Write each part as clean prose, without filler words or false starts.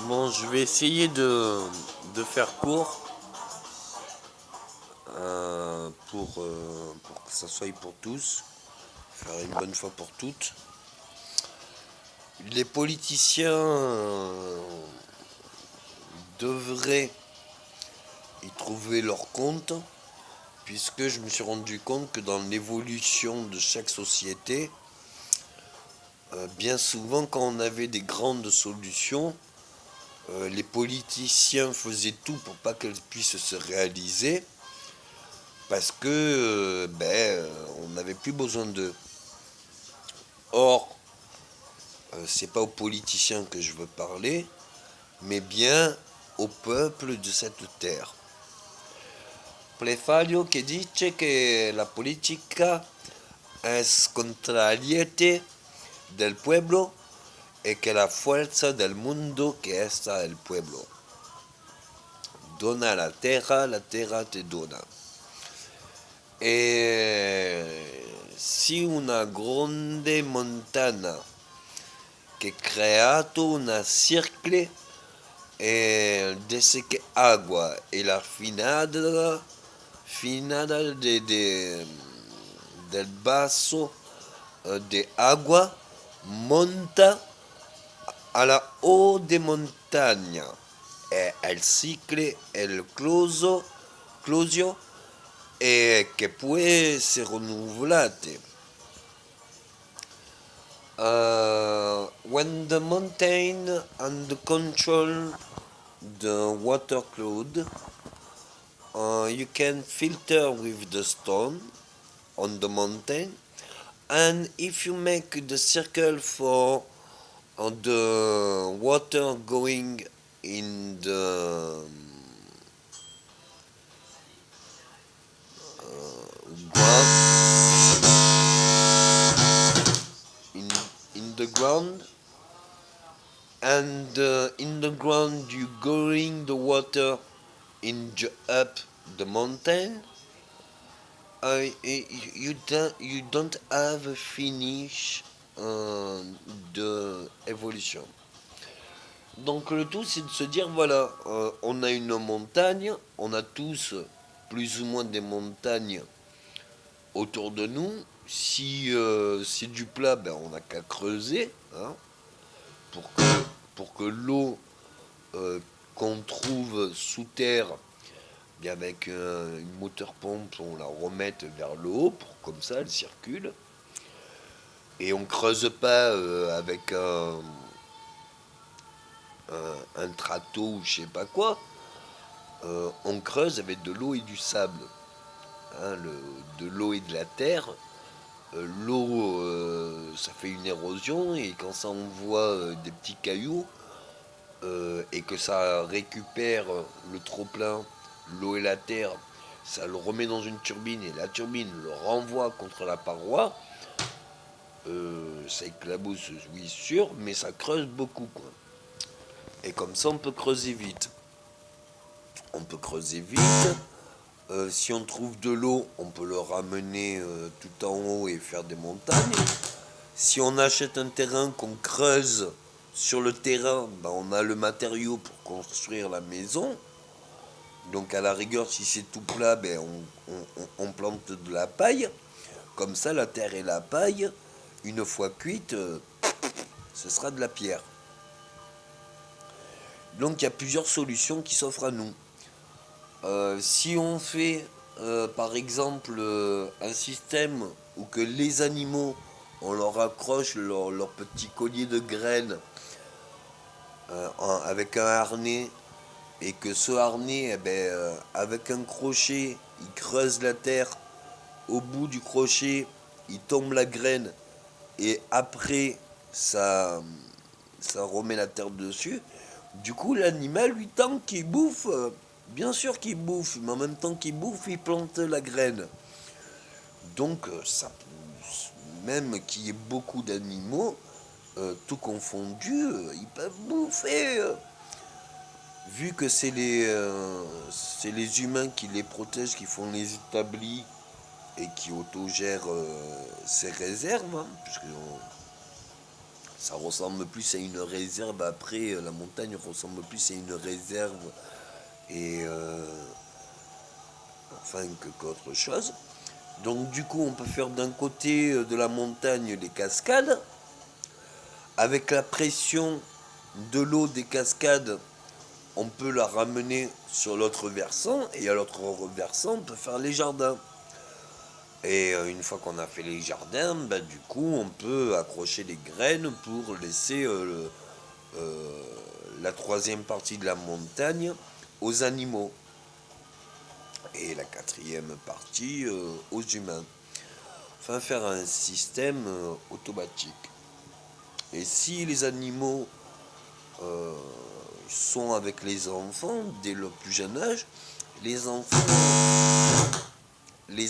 Bon, je vais essayer de faire court pour que ça soit pour tous, faire une bonne fois pour toutes. Les politiciens devraient y trouver leur compte, puisque je me suis rendu compte que dans l'évolution de chaque société, bien souvent quand on avait des grandes solutions, les politiciens faisaient tout pour pas qu'elles puissent se réaliser, parce que on n'avait plus besoin d'eux. Or, c'est pas aux politiciens que je veux parler, mais bien au peuple de cette terre. Plefaglio che dice che la politica es contrariete del pueblo e che la fuerza del mundo que está el pueblo. Dona la terra te dona. E si una grande montagna che ha creato una circle desde que agua y la finada del vaso de agua monta a la haut de montaña. El ciclo, el closio que puede ser renouvelate. When the mountain and the control the water cloud, you can filter with the stone on the mountain, and if you make the circle for the water going in the ground, in the ground, and in the ground you going the water up the mountain, you don't have a finish de évolution. Donc le tout c'est de se dire voilà, on a une montagne, on a tous plus ou moins des montagnes autour de nous. Si c'est du plat, ben on n'a qu'à creuser, hein, pour que l'eau qu'on trouve sous terre, bien avec une moteur pompe, on la remette vers le haut, pour comme ça elle circule. Et on creuse pas avec un trateau ou je sais pas quoi. On creuse avec de l'eau et du sable, hein, de l'eau et de la terre. L'eau, ça fait une érosion, et quand ça envoie des petits cailloux, et que ça récupère le trop-plein, l'eau et la terre, ça le remet dans une turbine, et la turbine le renvoie contre la paroi. Ça éclabousse, oui, sûr, mais ça creuse beaucoup, quoi. Et comme ça, on peut creuser vite. On peut creuser vite. Si on trouve de l'eau, on peut le ramener tout en haut et faire des montagnes. Si on achète un terrain qu'on creuse sur le terrain, ben on a le matériau pour construire la maison. Donc à la rigueur, si c'est tout plat, ben on plante de la paille. Comme ça, la terre et la paille, une fois cuite, ce sera de la pierre. Donc il y a plusieurs solutions qui s'offrent à nous. Si on fait par exemple un système où que les animaux, on leur accroche leur petit collier de graines avec un harnais, et que ce harnais, avec un crochet, il creuse la terre, au bout du crochet, il tombe la graine, et après, ça remet la terre dessus. Du coup, l'animal, lui, tant qu'il bouffe, bien sûr qu'il bouffe, mais en même temps qu'il bouffe, il plante la graine. Donc, ça, même qu'il y ait beaucoup d'animaux, tout confondu, ils peuvent bouffer. Vu que c'est les humains qui les protègent, qui font les établis et qui autogèrent ces réserves, hein, puisque Ça ressemble plus à une réserve. Après, la montagne ressemble plus à une réserve et enfin qu'autre chose. Donc du coup, on peut faire d'un côté de la montagne des cascades. Avec la pression de l'eau des cascades, on peut la ramener sur l'autre versant. Et à l'autre versant, on peut faire les jardins. Et une fois qu'on a fait les jardins, bah, du coup, on peut accrocher les graines pour laisser la troisième partie de la montagne aux animaux. Et la quatrième partie aux humains. Enfin, faire un système automatique. Et si les animaux sont avec les enfants dès le plus jeune âge, les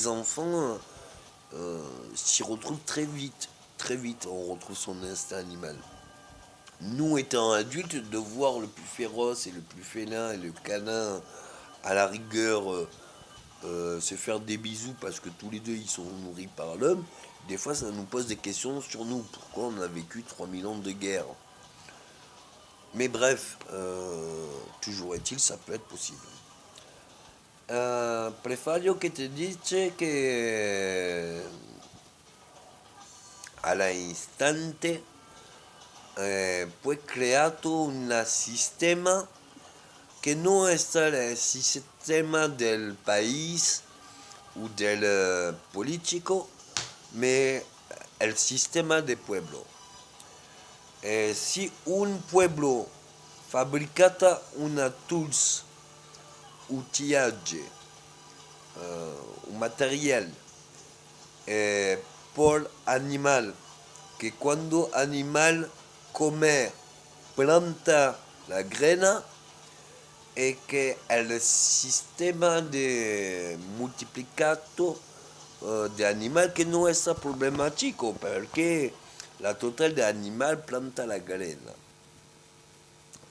enfants s'y retrouvent très vite. Très vite, on retrouve son instinct animal. Nous, étant adultes, de voir le plus féroce et le plus félin et le canin, à la rigueur, se faire des bisous parce que tous les deux ils sont nourris par l'homme, des fois ça nous pose des questions sur nous. Pourquoi on a vécu 3000 ans de guerre? Mais bref, toujours est-il, ça peut être possible. Prefario que te dice que all'istante puoi creato un sistema che non è il sistema del país o del politico, ma el sistema de pueblo. Si un pueblo fabricata una tools, outillage, un material por animal, que cuando animal come planta la grena, e che el sistema de multiplicato de animal che non è problematico perché la totale de animal planta la grena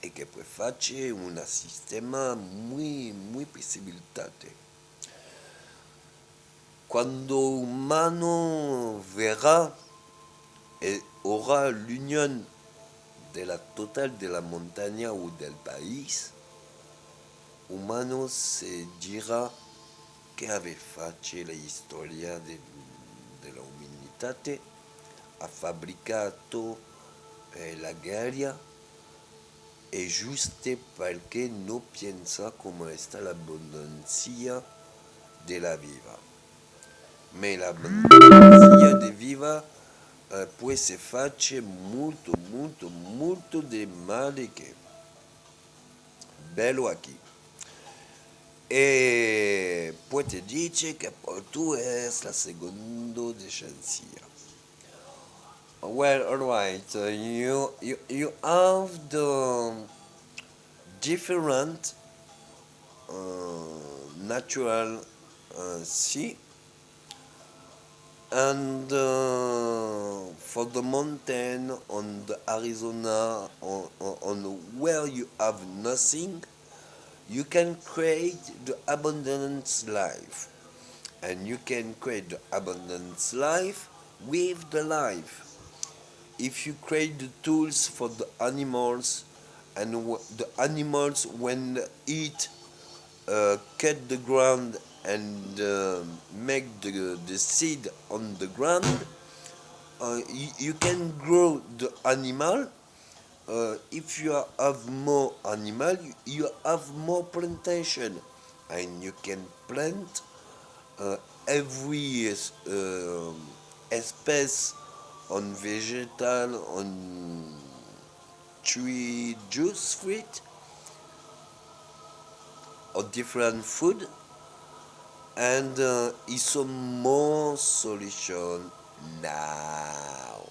e che può fare un sistema muy possibilitate. Quando umano verrà e avrà l'union de la totale de la montagna o del país, umano se dirà che aveva fatto la storia della umanità, ha fabbricato la guerra e giusto perché non pensa come sta l'abbondanza della viva. Ma l'abbondanza della viva può se fare molto di male che bello qui. E poi ti dice che tu è la seconda decenza. Well, alright, you have the different natural sea, and for the mountain on the Arizona, on where you have nothing, you can create the abundance life, and you can create the abundance life with the life. If you create the tools for the animals, and the animals when eat cut the ground and make the seed on the ground, you can grow the animal. If you have more animal, you have more plantation, and you can plant every espèce on vegetal, on tree juice fruit, or different food, and it's a more solution now.